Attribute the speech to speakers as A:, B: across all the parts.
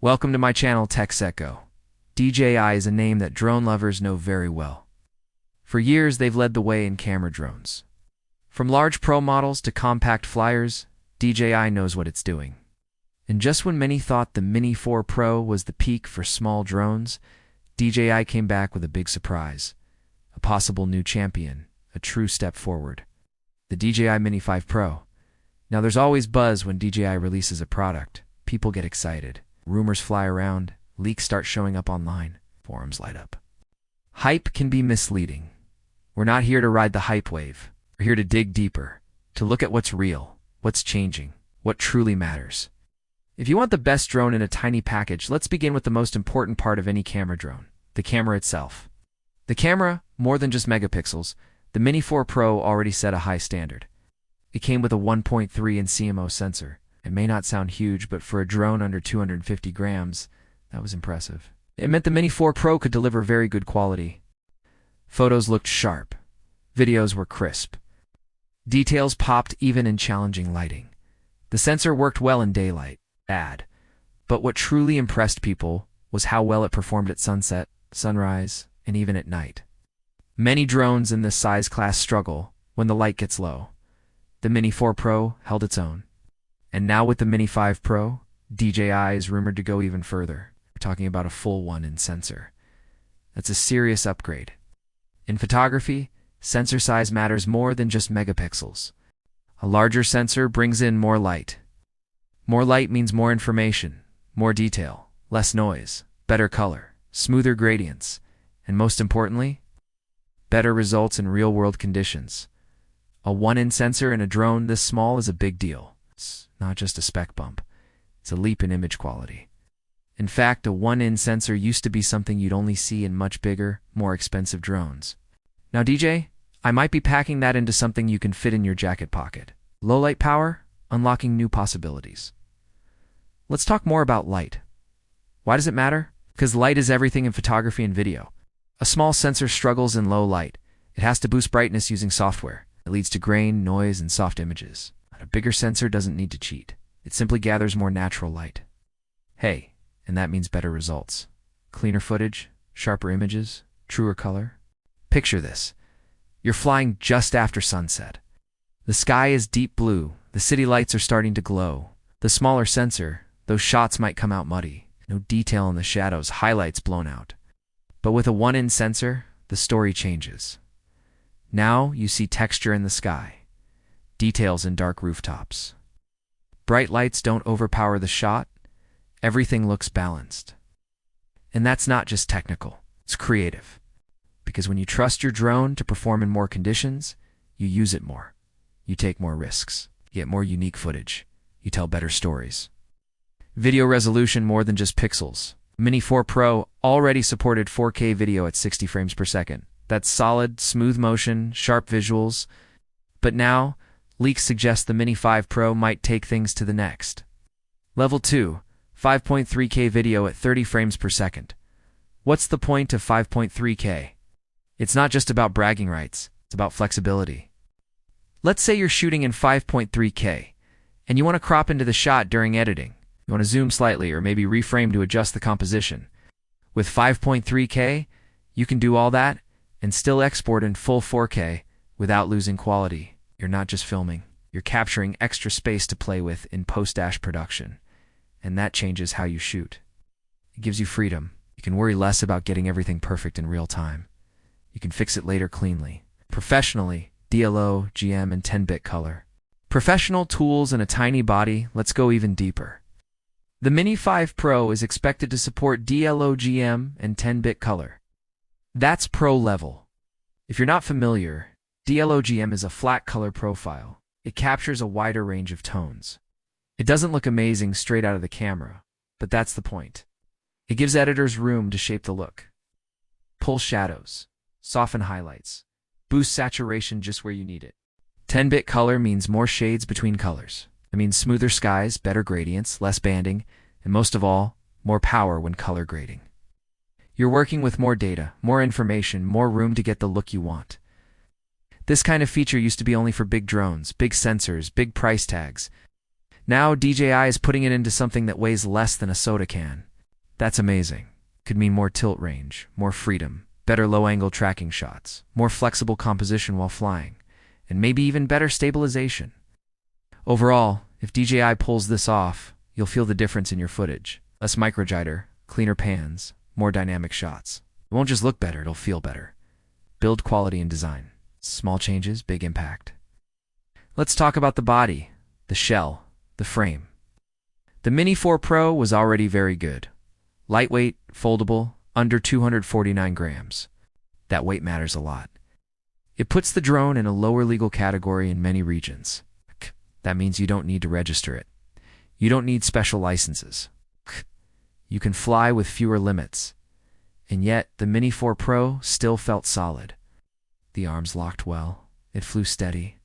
A: Welcome to my channel TechSeco. DJI is a name that drone lovers know very well. For years, they've led the way in camera drones. From large pro models to compact flyers, DJI knows what it's doing. And just when many thought the Mini 4 Pro was the peak for small drones, DJI came back with a big surprise. A possible new champion, a true step forward. The DJI Mini 5 Pro. Now there's always buzz when DJI releases a product. People get excited. Rumors fly around. Leaks start showing up online. Forums light up. Hype can be misleading. We're not here to ride the hype wave. We're here to dig deeper, to look at what's real, what's changing, what truly matters. If you want the best drone in a tiny package, let's begin with the most important part of any camera drone, the camera itself. The camera, more than just megapixels, the Mini 4 Pro already set a high standard. It came with a 1.3 in CMO sensor. It may not sound huge, but for a drone under 250 grams, that was impressive. It meant the Mini 4 Pro could deliver very good quality. Photos looked sharp. Videos were crisp. Details popped even in challenging lighting. The sensor worked well in daylight. But what truly impressed people was how well it performed at sunset, sunrise, and even at night. Many drones in this size class struggle when the light gets low. The Mini 4 Pro held its own. And now with the Mini 5 Pro, DJI is rumored to go even further. We're talking about a full 1-in sensor. That's a serious upgrade. In photography, sensor size matters more than just megapixels. A larger sensor brings in more light. More light means more information, more detail, less noise, better color, smoother gradients, and most importantly, better results in real-world conditions. A 1-in sensor in a drone this small is a big deal. It's not just a spec bump. It's a leap in image quality. In fact, a 1-in sensor used to be something you'd only see in much bigger, more expensive drones. Now I might be packing that into something you can fit in your jacket pocket. Low light power, unlocking new possibilities. Let's talk more about light. Why does it matter? Because light is everything in photography and video. A small sensor struggles in low light. It has to boost brightness using software. It leads to grain, noise, and soft images. But a bigger sensor doesn't need to cheat. It simply gathers more natural light. And that means better results. Cleaner footage, sharper images, truer color. Picture this. You're flying just after sunset. The sky is deep blue. The city lights are starting to glow. The smaller sensor, those shots might come out muddy. No detail in the shadows, highlights blown out. But with a 1-in sensor, the story changes. Now you see texture in the sky. Details in dark rooftops. Bright lights don't overpower the shot. Everything looks balanced. And that's not just technical. It's creative. Because when you trust your drone to perform in more conditions, you use it more. You take more risks. You get more unique footage. You tell better stories. Video resolution more than just pixels. Mini 4 Pro already supported 4K video at 60 frames per second. That's solid, smooth motion, sharp visuals. But now, leaks suggest the Mini 5 Pro might take things to the next. Level 2, 5.3K video at 30 frames per second. What's the point of 5.3K? It's not just about bragging rights, it's about flexibility. Let's say you're shooting in 5.3K, and you want to crop into the shot during editing. You want to zoom slightly or maybe reframe to adjust the composition. With 5.3K, you can do all that and still export in full 4K without losing quality. You're not just filming, you're capturing extra space to play with in post-production. And that changes how you shoot. It gives you freedom. You can worry less about getting everything perfect in real time. You can fix it later cleanly. Professionally, DLO, GM, and 10-bit color. Professional tools and a tiny body, let's go even deeper. The Mini 5 Pro is expected to support DLO, GM, and 10-bit color. That's pro level. If you're not familiar, DLO GM is a flat color profile. It captures a wider range of tones. It doesn't look amazing straight out of the camera, but that's the point. It gives editors room to shape the look. Pull shadows, soften highlights, boost saturation just where you need it. 10-bit color means more shades between colors. It means smoother skies, better gradients, less banding, and most of all, more power when color grading. You're working with more data, more information, more room to get the look you want. This kind of feature used to be only for big drones, big sensors, big price tags. Now DJI is putting it into something that weighs less than a soda can. That's amazing. Could mean more tilt range, more freedom, better low-angle tracking shots, more flexible composition while flying, and maybe even better stabilization. Overall, if DJI pulls this off, you'll feel the difference in your footage. Less microjitter, cleaner pans, more dynamic shots. It won't just look better, it'll feel better. Build quality and design. Small changes, big impact. Let's talk about the body, the shell, the frame. The Mini 4 Pro was already very good. Lightweight, foldable, under 249 grams. That weight matters a lot. It puts the drone in a lower legal category in many regions. That means you don't need to register it. You don't need special licenses. You can fly with fewer limits. And yet, the Mini 4 Pro still felt solid. The arms locked well. It flew steady.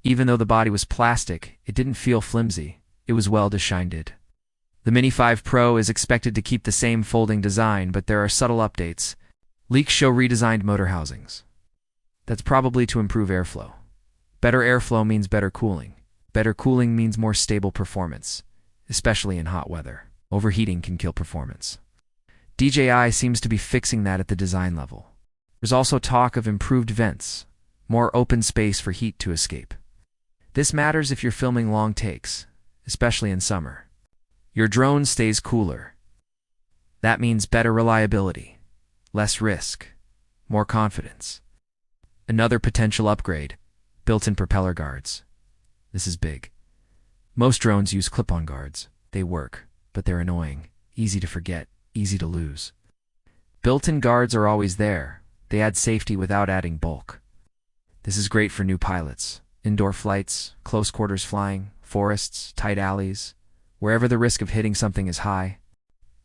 A: Even though the body was plastic, it didn't feel flimsy. It was well designed. The Mini 5 Pro is expected to keep the same folding design, but there are subtle updates. Leaks show redesigned motor housings. That's probably to improve airflow. Better airflow means better cooling. Better cooling means more stable performance, especially in hot weather. Overheating can kill performance. DJI seems to be fixing that at the design level. There's also talk of improved vents, more open space for heat to escape. This matters if you're filming long takes, especially in summer. Your drone stays cooler. That means better reliability, less risk, more confidence. Another potential upgrade, built-in propeller guards. This is big. Most drones use clip-on guards. They work, but they're annoying, easy to forget, easy to lose. Built-in guards are always there. They add safety without adding bulk. This is great for new pilots, indoor flights, close quarters flying, forests, tight alleys, wherever the risk of hitting something is high.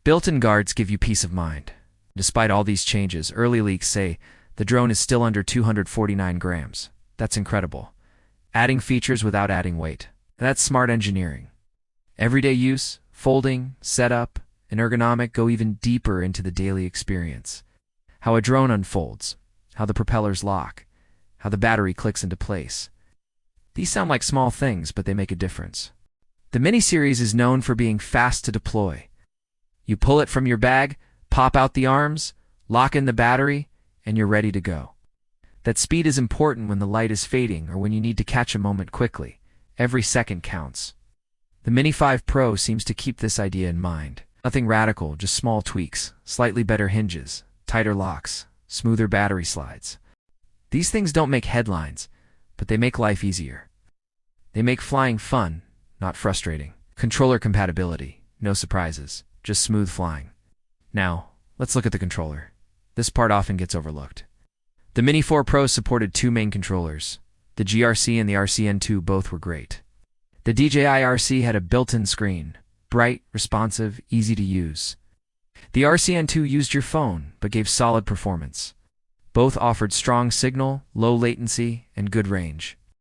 A: Built-in guards give you peace of mind. Despite all these changes, early leaks say the drone is still under 249 grams. That's incredible. Adding features without adding weight. That's smart engineering. Everyday use, folding, setup, and ergonomic go even deeper into the daily experience. How a drone unfolds, how the propellers lock, how the battery clicks into place. These sound like small things, but they make a difference. The Mini series is known for being fast to deploy. You pull it from your bag, pop out the arms, lock in the battery, and you're ready to go. That speed is important when the light is fading or when you need to catch a moment quickly. Every second counts. The Mini 5 Pro seems to keep this idea in mind. Nothing radical, just small tweaks, slightly better hinges, tighter locks, smoother battery slides. These things don't make headlines, but they make life easier. They make flying fun, not frustrating. Controller compatibility, no surprises, just smooth flying. Now, let's look at the controller. This part often gets overlooked. The Mini 4 Pro supported two main controllers. The GRC and the RCN2 both were great. The DJI RC had a built-in screen, bright, responsive, easy to use. The RCN2 used your phone, but gave solid performance. Both offered strong signal, low latency, and good range.